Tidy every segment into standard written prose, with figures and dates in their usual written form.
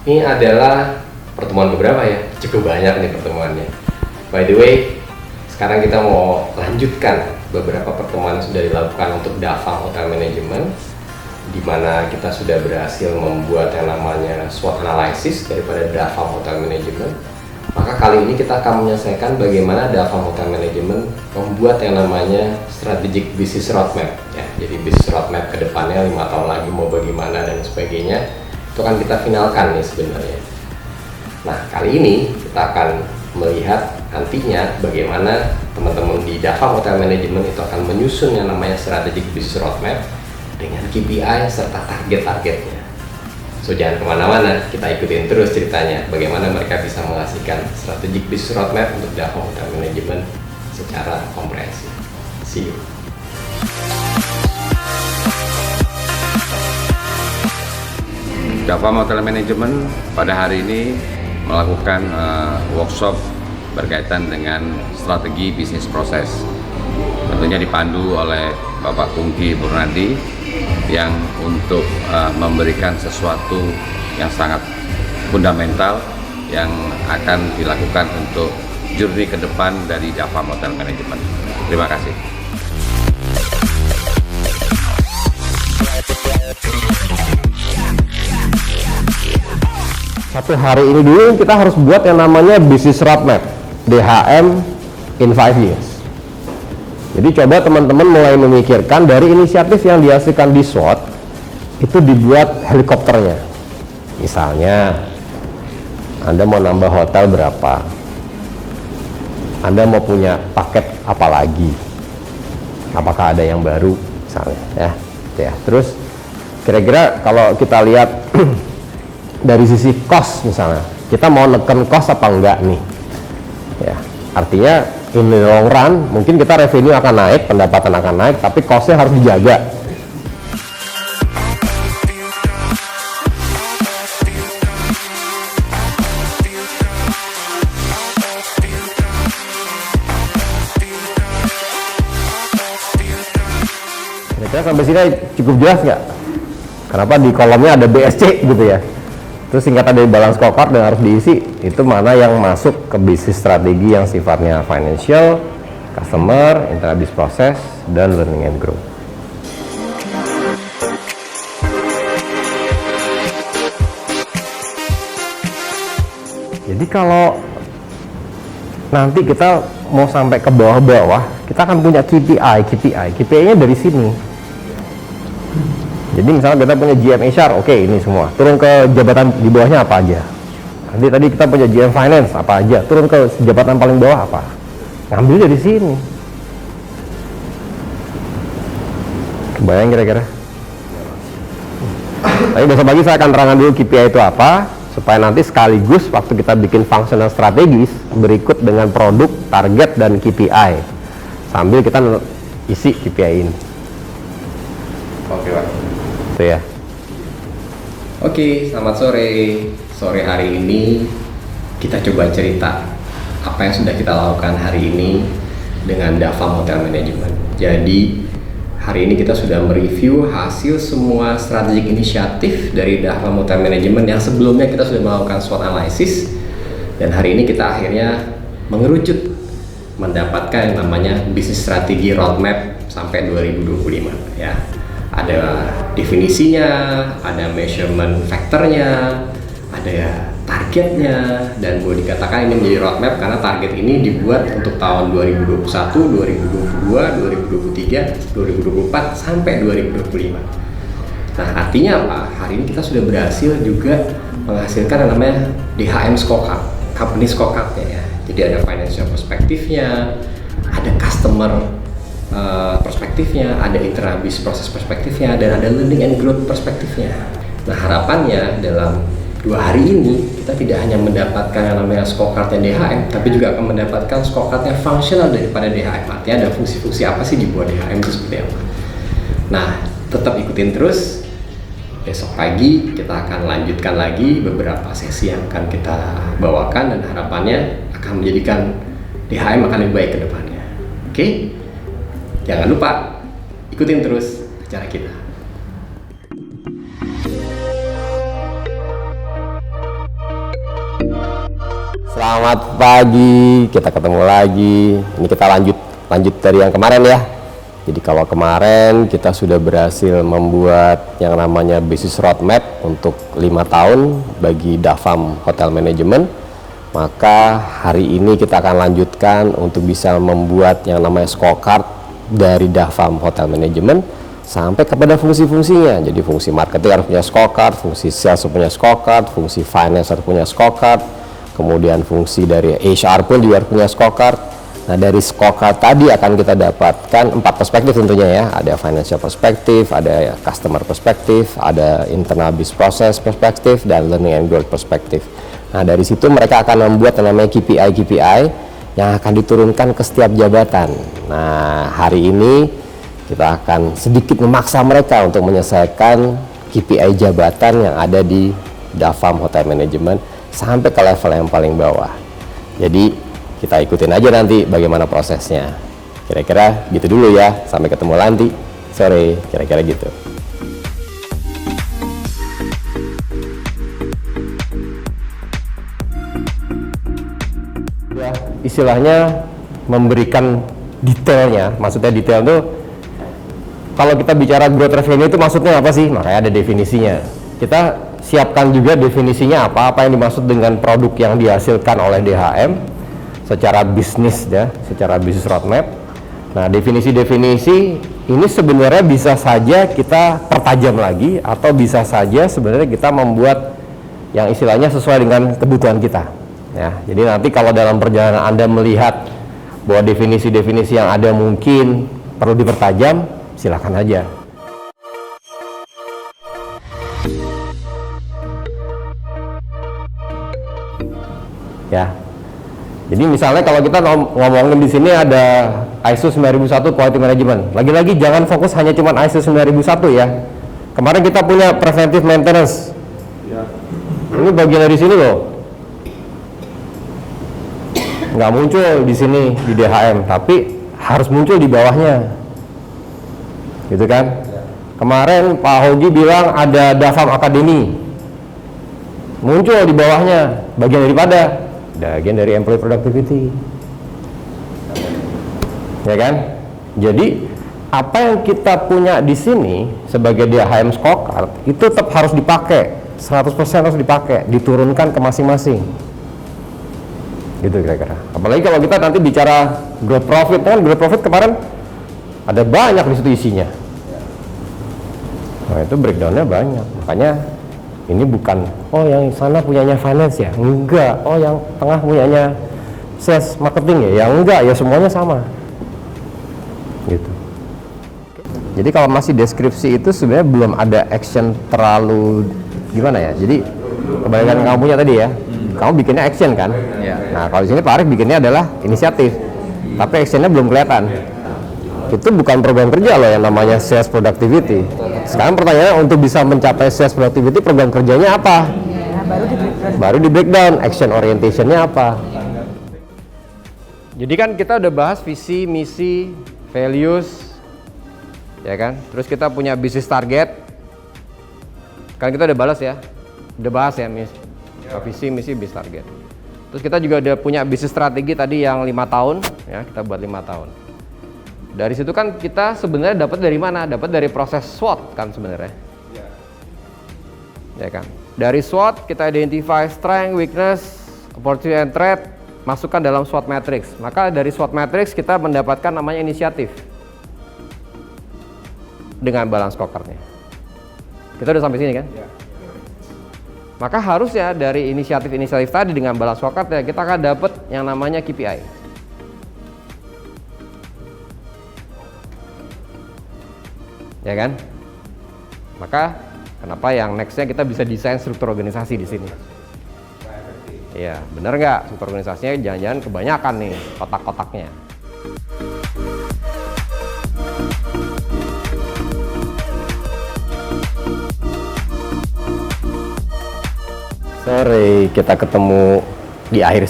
Ini adalah pertemuan beberapa ya, cukup banyak nih pertemuannya. By the way, sekarang kita mau lanjutkan beberapa pertemuan yang sudah dilakukan untuk Dava Hotel Management, di mana kita sudah berhasil membuat yang namanya SWOT analysis daripada Dava Hotel Management. Maka kali ini kita akan menyelesaikan bagaimana Dava Hotel Management membuat yang namanya strategic business roadmap ya. Jadi business roadmap ke depannya 5 tahun lagi mau bagaimana dan sebagainya, itu kan kita finalkan nih sebenarnya. Nah, kali ini kita akan melihat nantinya bagaimana teman-teman di Dava Hotel Management itu akan menyusun yang namanya strategic business roadmap dengan KPI serta target-targetnya. So jangan kemana-mana, kita ikutin terus ceritanya bagaimana mereka bisa menghasilkan strategic business roadmap untuk Dava Hotel Management secara komprehensif. See you. Dava Hotel Management pada hari ini melakukan workshop berkaitan dengan strategi bisnis proses. Tentunya dipandu oleh Bapak Pungki Burnadi yang untuk memberikan sesuatu yang sangat fundamental yang akan dilakukan untuk journey ke depan dari Dava Hotel Management. Terima kasih. Satu hari ini dulu kita harus buat yang namanya business roadmap DHM in 5 years. Jadi coba teman-teman mulai memikirkan dari inisiatif yang dihasilkan di SWOT itu dibuat helikopternya. Misalnya Anda mau nambah hotel berapa, Anda mau punya paket apa lagi, apakah ada yang baru misalnya ya. Terus kira-kira kalau kita lihat dari sisi cost misalnya, kita mau neken cost apa enggak nih ya. Artinya in the long run mungkin kita revenue akan naik, pendapatan akan naik, tapi cost-nya harus dijaga. Kira-kira sampai sini cukup jelas nggak? Kenapa di kolomnya ada BSC gitu ya? Terus singkatan dari balance scorecard dan harus diisi itu mana yang masuk ke bisnis strategi yang sifatnya financial, customer, internal business process, dan learning and growth. Jadi kalau nanti kita mau sampai ke bawah-bawah, kita akan punya KPI-nya dari sini. Jadi misalnya kita punya GM HR, oke, ini semua. Turun ke jabatan di bawahnya apa aja. Nanti tadi kita punya GM Finance apa aja. Turun ke jabatan paling bawah apa. Ngambil dari sini. Kebayang kira-kira? Tapi besok pagi saya akan terangkan dulu KPI itu apa, supaya nanti sekaligus waktu kita bikin functional strategis berikut dengan produk, target, dan KPI. Sambil kita isi KPI ini. Oke Pak. Itu ya. Oke, selamat sore. Sore hari ini kita coba cerita apa yang sudah kita lakukan hari ini dengan Dava Hotel Management. Jadi hari ini kita sudah mereview hasil semua strategic inisiatif dari Dava Hotel Management yang sebelumnya kita sudah melakukan SWOT analysis, dan hari ini kita akhirnya mengerucut mendapatkan yang namanya bisnis strategi roadmap sampai 2025 ya. Ada definisinya, ada measurement factornya, ada targetnya, dan boleh dikatakan ini menjadi roadmap karena target ini dibuat untuk tahun 2021, 2022, 2023, 2024 sampai 2025. Nah, artinya apa? Hari ini kita sudah berhasil juga menghasilkan yang namanya DHM scorecard, company scorecard-nya ya. Jadi ada financial perspektifnya, ada customer perspektifnya, ada internal business proses perspektifnya, dan ada learning and growth perspektifnya. Nah, harapannya dalam 2 hari ini kita tidak hanya mendapatkan yang namanya scorecardnya DHM, tapi juga akan mendapatkan scorecardnya functional daripada DHM. Artinya ada fungsi-fungsi apa sih dibuat DHM itu seperti apa. Nah, tetap ikutin terus. Besok pagi kita akan lanjutkan lagi beberapa sesi yang akan kita bawakan, dan harapannya akan menjadikan DHM akan lebih baik ke depannya. Oke? Jangan lupa ikutin terus acara kita. Selamat pagi, kita ketemu lagi. Ini kita lanjut dari yang kemarin ya. Jadi kalau kemarin kita sudah berhasil membuat yang namanya business roadmap untuk 5 tahun bagi Davam Hotel Management, maka hari ini kita akan lanjutkan untuk bisa membuat yang namanya scorecard dari Davam Hotel Management sampai kepada fungsi-fungsinya. Jadi fungsi marketing harus punya scorecard, fungsi sales harus punya scorecard, fungsi finance harus punya scorecard, kemudian fungsi dari HR pun juga harus punya scorecard. Nah, dari scorecard tadi akan kita dapatkan 4 perspektif tentunya ya. Ada financial perspektif, ada customer perspektif, ada internal business process perspektif, dan learning and growth perspektif. Nah, dari situ mereka akan membuat yang namanya KPI yang akan diturunkan ke setiap jabatan. Nah, hari ini kita akan sedikit memaksa mereka untuk menyelesaikan KPI jabatan yang ada di Davam Hotel Management sampai ke level yang paling bawah. Jadi kita ikutin aja nanti bagaimana prosesnya. Kira-kira gitu dulu ya. Sampai ketemu nanti sore, kira-kira gitu. Ya, istilahnya memberikan detailnya. Maksudnya detail tuh kalau kita bicara growth revenue itu maksudnya apa sih? Makanya ada definisinya. Kita siapkan juga definisinya apa yang dimaksud dengan produk yang dihasilkan oleh DHM secara bisnis ya, secara bisnis roadmap. Nah, definisi-definisi ini sebenarnya bisa saja kita pertajam lagi atau bisa saja sebenarnya kita membuat yang istilahnya sesuai dengan kebutuhan kita ya. Jadi nanti kalau dalam perjalanan Anda melihat bahwa definisi-definisi yang ada mungkin perlu dipertajam, silakan aja. Ya, jadi misalnya kalau kita ngomongin di sini ada ISO 9001 Quality Management. Lagi-lagi jangan fokus hanya cuma ISO 9001 ya. Kemarin kita punya preventive maintenance. Ya. Ini bagian dari sini loh. Nggak muncul di sini di DHM, tapi harus muncul di bawahnya. Gitu kan? Ya. Kemarin Pak Hogi bilang ada Davam Academy. Muncul di bawahnya, bagian daripada bagian dari employee productivity, ya kan? Jadi apa yang kita punya di sini sebagai DHM scorecard itu tetap harus dipakai, 100% harus dipakai, diturunkan ke masing-masing, gitu kira-kira. Apalagi kalau kita nanti bicara growth profit, kan growth profit kemarin ada banyak di situ isinya. Nah, itu breakdownnya banyak, makanya ini bukan, oh yang sana punyanya finance ya, enggak, oh yang tengah punyanya sales marketing ya, yang enggak, ya semuanya sama gitu. Jadi kalau masih deskripsi itu sebenarnya belum ada action terlalu gimana ya. Jadi kebalikan kamu punya tadi ya, kamu bikinnya action kan. Nah kalau di sini Pak Arif bikinnya adalah inisiatif, tapi actionnya belum kelihatan. Itu bukan program kerja loh yang namanya sales productivity. Sekarang pertanyaannya, untuk bisa mencapai sales productivity program kerjanya apa? Ya, baru di breakdown, action orientationnya apa? Jadi kan kita udah bahas visi, misi, values, ya kan? Terus kita punya business target. Kan kita udah bahas ya, visi, misi, business target. Terus kita juga udah punya business strategi tadi yang 5 tahun, ya kita buat 5 tahun. Dari situ kan kita sebenarnya dapat dari mana? Dapat dari proses SWOT kan sebenarnya. Ya kan? Dari SWOT kita identify strength, weakness, opportunity and threat, masukkan dalam SWOT matrix. Maka dari SWOT matrix kita mendapatkan namanya inisiatif. Dengan balance scorecard-nya. Kita udah sampai sini kan? Maka harusnya dari inisiatif-inisiatif tadi dengan balance scorecard ya kita akan dapat yang namanya KPI. Ya kan? Maka kenapa yang nextnya kita bisa desain struktur organisasi di sini? Iya, bener nggak? Struktur organisasinya jangan-jangan kebanyakan nih kotak-kotaknya. Sore kita ketemu di akhir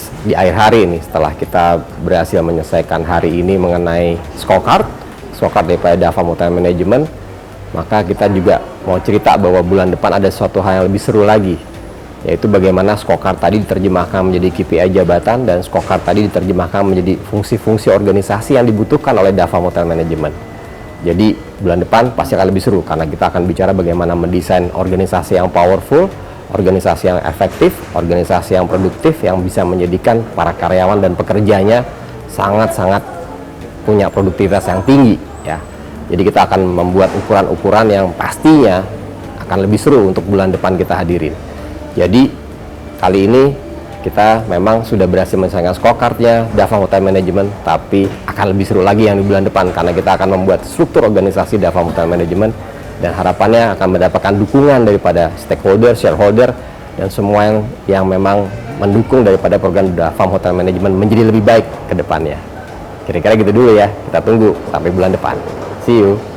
hari ini setelah kita berhasil menyelesaikan hari ini mengenai scorecard daripada Davam Hotel Management. Maka kita juga mau cerita bahwa bulan depan ada suatu hal yang lebih seru lagi, yaitu bagaimana scorecard tadi diterjemahkan menjadi KPI jabatan dan scorecard tadi diterjemahkan menjadi fungsi-fungsi organisasi yang dibutuhkan oleh Dava Hotel Management. Jadi bulan depan pasti akan lebih seru karena kita akan bicara bagaimana mendesain organisasi yang powerful, organisasi yang efektif, organisasi yang produktif yang bisa menjadikan para karyawan dan pekerjanya sangat-sangat punya produktivitas yang tinggi ya. Jadi kita akan membuat ukuran-ukuran yang pastinya akan lebih seru untuk bulan depan kita hadirin. Jadi kali ini kita memang sudah berhasil menyelesaikan scorecardnya Dava Hotel Management, tapi akan lebih seru lagi yang di bulan depan karena kita akan membuat struktur organisasi Dava Hotel Management dan harapannya akan mendapatkan dukungan daripada stakeholder, shareholder, dan semua yang memang mendukung daripada program Dava Hotel Management menjadi lebih baik ke depannya. Kira-kira gitu dulu ya, kita tunggu sampai bulan depan. See you!